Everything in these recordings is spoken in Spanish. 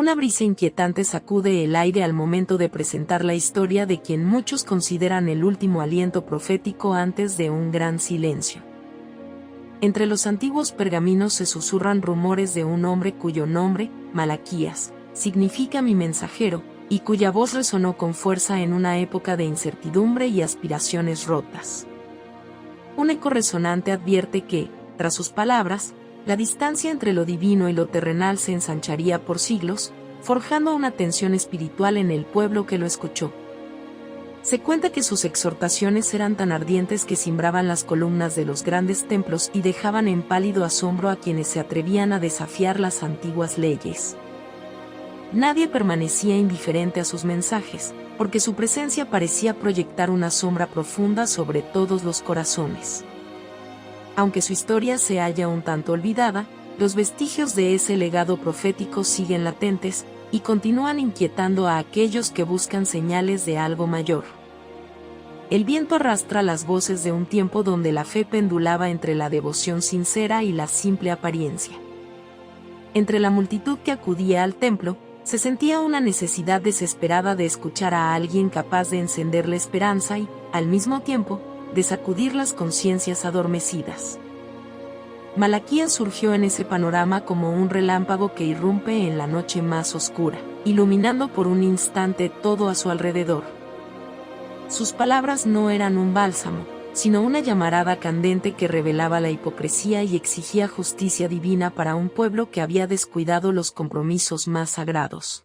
Una brisa inquietante sacude el aire al momento de presentar la historia de quien muchos consideran el último aliento profético antes de un gran silencio. Entre los antiguos pergaminos se susurran rumores de un hombre cuyo nombre, Malaquías, significa mi mensajero, y cuya voz resonó con fuerza en una época de incertidumbre y aspiraciones rotas. Un eco resonante advierte que, tras sus palabras, la distancia entre lo divino y lo terrenal se ensancharía por siglos, forjando una tensión espiritual en el pueblo que lo escuchó. Se cuenta que sus exhortaciones eran tan ardientes que cimbraban las columnas de los grandes templos y dejaban en pálido asombro a quienes se atrevían a desafiar las antiguas leyes. Nadie permanecía indiferente a sus mensajes, porque su presencia parecía proyectar una sombra profunda sobre todos los corazones. Aunque su historia se halla un tanto olvidada, los vestigios de ese legado profético siguen latentes, y continúan inquietando a aquellos que buscan señales de algo mayor. El viento arrastra las voces de un tiempo donde la fe pendulaba entre la devoción sincera y la simple apariencia. Entre la multitud que acudía al templo, se sentía una necesidad desesperada de escuchar a alguien capaz de encender la esperanza y, al mismo tiempo, de sacudir las conciencias adormecidas. Malaquías surgió en ese panorama como un relámpago que irrumpe en la noche más oscura, iluminando por un instante todo a su alrededor. Sus palabras no eran un bálsamo, sino una llamarada candente que revelaba la hipocresía y exigía justicia divina para un pueblo que había descuidado los compromisos más sagrados.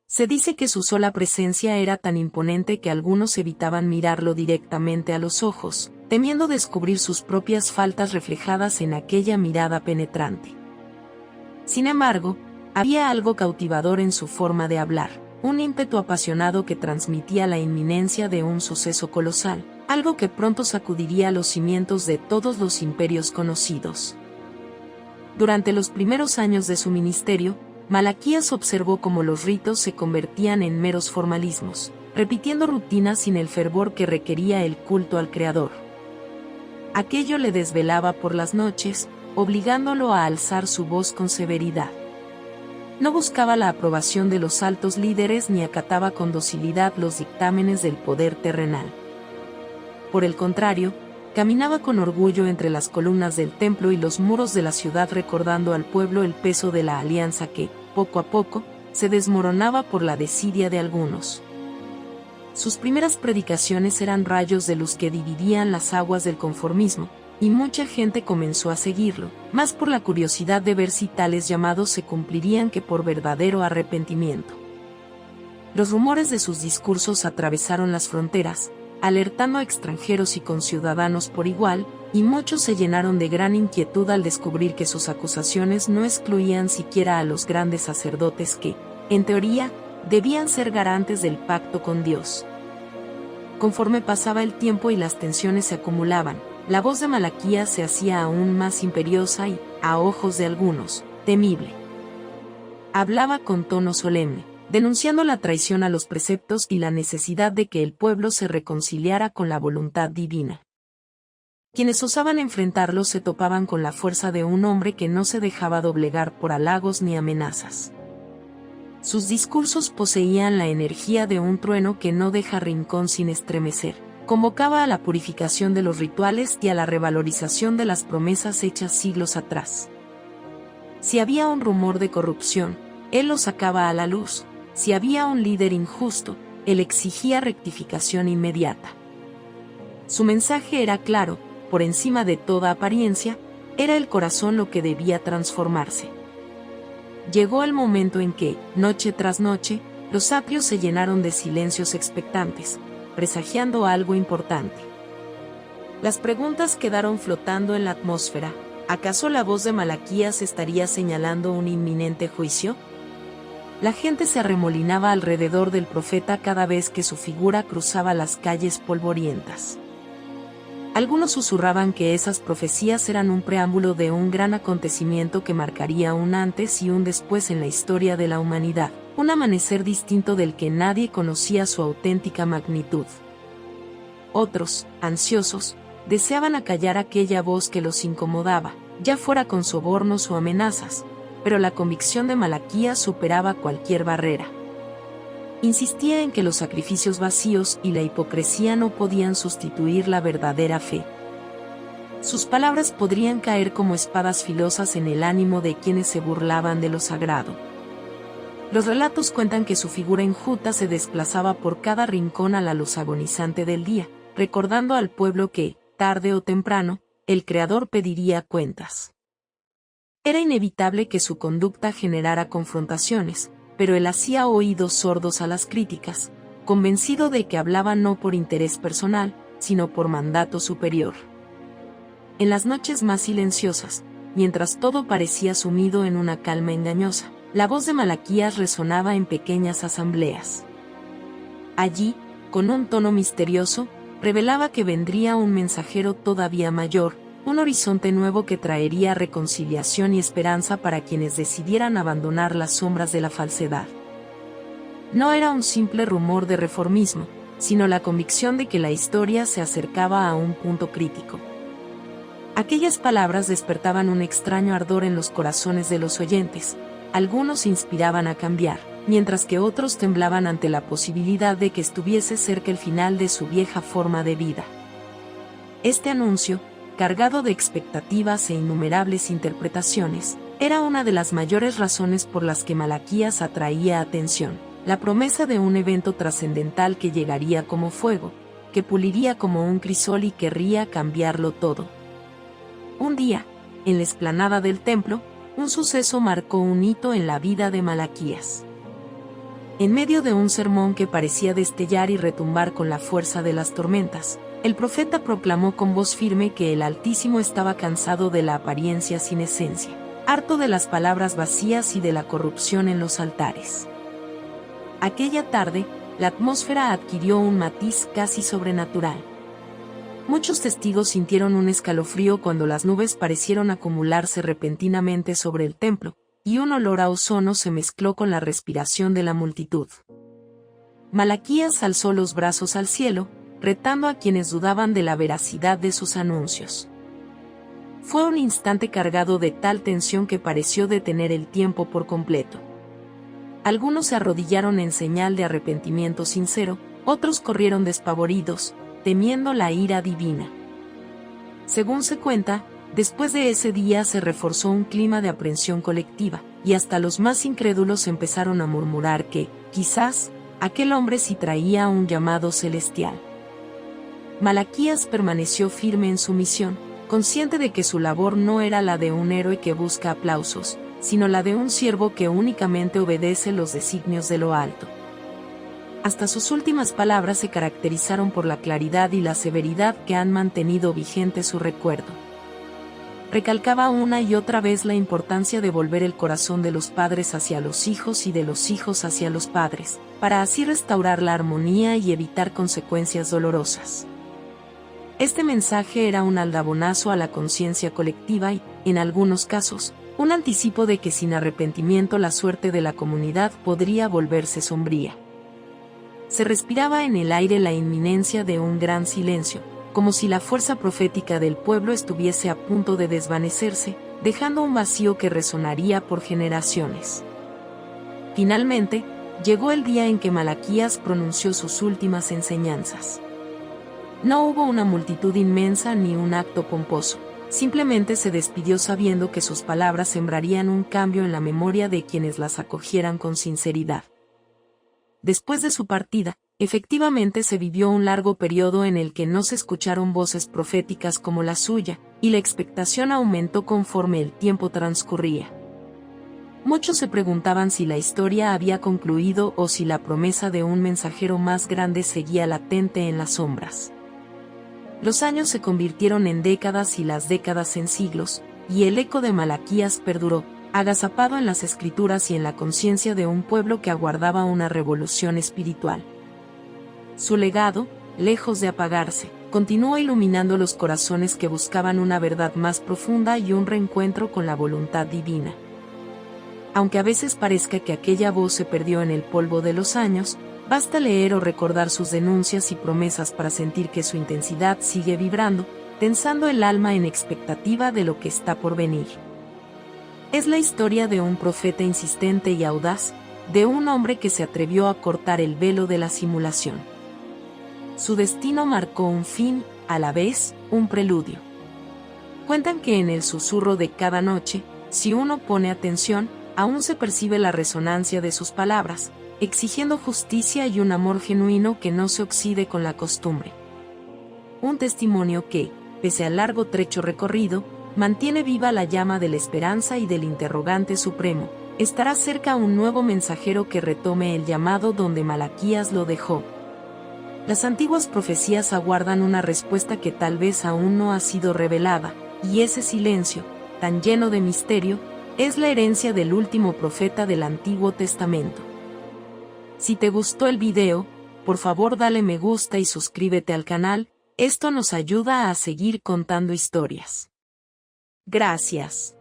Se dice que su sola presencia era tan imponente que algunos evitaban mirarlo directamente a los ojos, temiendo descubrir sus propias faltas reflejadas en aquella mirada penetrante. Sin embargo, había algo cautivador en su forma de hablar, un ímpetu apasionado que transmitía la inminencia de un suceso colosal, algo que pronto sacudiría los cimientos de todos los imperios conocidos. Durante los primeros años de su ministerio, Malaquías observó cómo los ritos se convertían en meros formalismos, repitiendo rutinas sin el fervor que requería el culto al Creador. Aquello le desvelaba por las noches, obligándolo a alzar su voz con severidad. No buscaba la aprobación de los altos líderes ni acataba con docilidad los dictámenes del poder terrenal. Por el contrario, caminaba con orgullo entre las columnas del templo y los muros de la ciudad recordando al pueblo el peso de la alianza que, poco a poco, se desmoronaba por la desidia de algunos. Sus primeras predicaciones eran rayos de luz que dividían las aguas del conformismo, y mucha gente comenzó a seguirlo, más por la curiosidad de ver si tales llamados se cumplirían que por verdadero arrepentimiento. Los rumores de sus discursos atravesaron las fronteras, alertando a extranjeros y conciudadanos por igual, y muchos se llenaron de gran inquietud al descubrir que sus acusaciones no excluían siquiera a los grandes sacerdotes que, en teoría, debían ser garantes del pacto con Dios. Conforme pasaba el tiempo y las tensiones se acumulaban, la voz de Malaquías se hacía aún más imperiosa y, a ojos de algunos, temible. Hablaba con tono solemne, denunciando la traición a los preceptos y la necesidad de que el pueblo se reconciliara con la voluntad divina. Quienes osaban enfrentarlo se topaban con la fuerza de un hombre que no se dejaba doblegar por halagos ni amenazas. Sus discursos poseían la energía de un trueno que no deja rincón sin estremecer. Convocaba a la purificación de los rituales y a la revalorización de las promesas hechas siglos atrás. Si había un rumor de corrupción, él lo sacaba a la luz. Si había un líder injusto, él exigía rectificación inmediata. Su mensaje era claro, por encima de toda apariencia, era el corazón lo que debía transformarse. Llegó el momento en que, noche tras noche, los atrios se llenaron de silencios expectantes, presagiando algo importante. Las preguntas quedaron flotando en la atmósfera. ¿Acaso la voz de Malaquías estaría señalando un inminente juicio? La gente se arremolinaba alrededor del profeta cada vez que su figura cruzaba las calles polvorientas. Algunos susurraban que esas profecías eran un preámbulo de un gran acontecimiento que marcaría un antes y un después en la historia de la humanidad, un amanecer distinto del que nadie conocía su auténtica magnitud. Otros, ansiosos, deseaban acallar aquella voz que los incomodaba, ya fuera con sobornos o amenazas, pero la convicción de Malaquías superaba cualquier barrera. Insistía en que los sacrificios vacíos y la hipocresía no podían sustituir la verdadera fe. Sus palabras podrían caer como espadas filosas en el ánimo de quienes se burlaban de lo sagrado. Los relatos cuentan que su figura enjuta se desplazaba por cada rincón a la luz agonizante del día, recordando al pueblo que, tarde o temprano, el Creador pediría cuentas. Era inevitable que su conducta generara confrontaciones, pero él hacía oídos sordos a las críticas, convencido de que hablaba no por interés personal, sino por mandato superior. En las noches más silenciosas, mientras todo parecía sumido en una calma engañosa, la voz de Malaquías resonaba en pequeñas asambleas. Allí, con un tono misterioso, revelaba que vendría un mensajero todavía mayor, un horizonte nuevo que traería reconciliación y esperanza para quienes decidieran abandonar las sombras de la falsedad. No era un simple rumor de reformismo, sino la convicción de que la historia se acercaba a un punto crítico. Aquellas palabras despertaban un extraño ardor en los corazones de los oyentes. Algunos se inspiraban a cambiar, mientras que otros temblaban ante la posibilidad de que estuviese cerca el final de su vieja forma de vida. Este anuncio, cargado de expectativas e innumerables interpretaciones, era una de las mayores razones por las que Malaquías atraía atención, la promesa de un evento trascendental que llegaría como fuego, que puliría como un crisol y querría cambiarlo todo. Un día, en la explanada del templo, un suceso marcó un hito en la vida de Malaquías. En medio de un sermón que parecía destellar y retumbar con la fuerza de las tormentas, el profeta proclamó con voz firme que el Altísimo estaba cansado de la apariencia sin esencia, harto de las palabras vacías y de la corrupción en los altares. Aquella tarde, la atmósfera adquirió un matiz casi sobrenatural. Muchos testigos sintieron un escalofrío cuando las nubes parecieron acumularse repentinamente sobre el templo, y un olor a ozono se mezcló con la respiración de la multitud. Malaquías alzó los brazos al cielo, retando a quienes dudaban de la veracidad de sus anuncios. Fue un instante cargado de tal tensión que pareció detener el tiempo por completo. Algunos se arrodillaron en señal de arrepentimiento sincero, otros corrieron despavoridos, temiendo la ira divina. Según se cuenta, después de ese día se reforzó un clima de aprensión colectiva, y hasta los más incrédulos empezaron a murmurar que, quizás, aquel hombre sí traía un llamado celestial. Malaquías permaneció firme en su misión, consciente de que su labor no era la de un héroe que busca aplausos, sino la de un siervo que únicamente obedece los designios de lo alto. Hasta sus últimas palabras se caracterizaron por la claridad y la severidad que han mantenido vigente su recuerdo. Recalcaba una y otra vez la importancia de volver el corazón de los padres hacia los hijos y de los hijos hacia los padres, para así restaurar la armonía y evitar consecuencias dolorosas. Este mensaje era un aldabonazo a la conciencia colectiva y, en algunos casos, un anticipo de que sin arrepentimiento la suerte de la comunidad podría volverse sombría. Se respiraba en el aire la inminencia de un gran silencio, como si la fuerza profética del pueblo estuviese a punto de desvanecerse, dejando un vacío que resonaría por generaciones. Finalmente, llegó el día en que Malaquías pronunció sus últimas enseñanzas. No hubo una multitud inmensa ni un acto pomposo, simplemente se despidió sabiendo que sus palabras sembrarían un cambio en la memoria de quienes las acogieran con sinceridad. Después de su partida, efectivamente se vivió un largo periodo en el que no se escucharon voces proféticas como la suya, y la expectación aumentó conforme el tiempo transcurría. Muchos se preguntaban si la historia había concluido o si la promesa de un mensajero más grande seguía latente en las sombras. Los años se convirtieron en décadas y las décadas en siglos, y el eco de Malaquías perduró, agazapado en las escrituras y en la conciencia de un pueblo que aguardaba una revolución espiritual. Su legado, lejos de apagarse, continuó iluminando los corazones que buscaban una verdad más profunda y un reencuentro con la voluntad divina. Aunque a veces parezca que aquella voz se perdió en el polvo de los años, basta leer o recordar sus denuncias y promesas para sentir que su intensidad sigue vibrando, tensando el alma en expectativa de lo que está por venir. Es la historia de un profeta insistente y audaz, de un hombre que se atrevió a cortar el velo de la simulación. Su destino marcó un fin, a la vez, un preludio. Cuentan que en el susurro de cada noche, si uno pone atención, aún se percibe la resonancia de sus palabras, exigiendo justicia y un amor genuino que no se oxide con la costumbre. Un testimonio que, pese al largo trecho recorrido, mantiene viva la llama de la esperanza y del interrogante supremo. Estará cerca un nuevo mensajero que retome el llamado donde Malaquías lo dejó. Las antiguas profecías aguardan una respuesta que tal vez aún no ha sido revelada, y ese silencio, tan lleno de misterio, es la herencia del último profeta del Antiguo Testamento. Si te gustó el video, por favor dale me gusta y suscríbete al canal, esto nos ayuda a seguir contando historias. Gracias.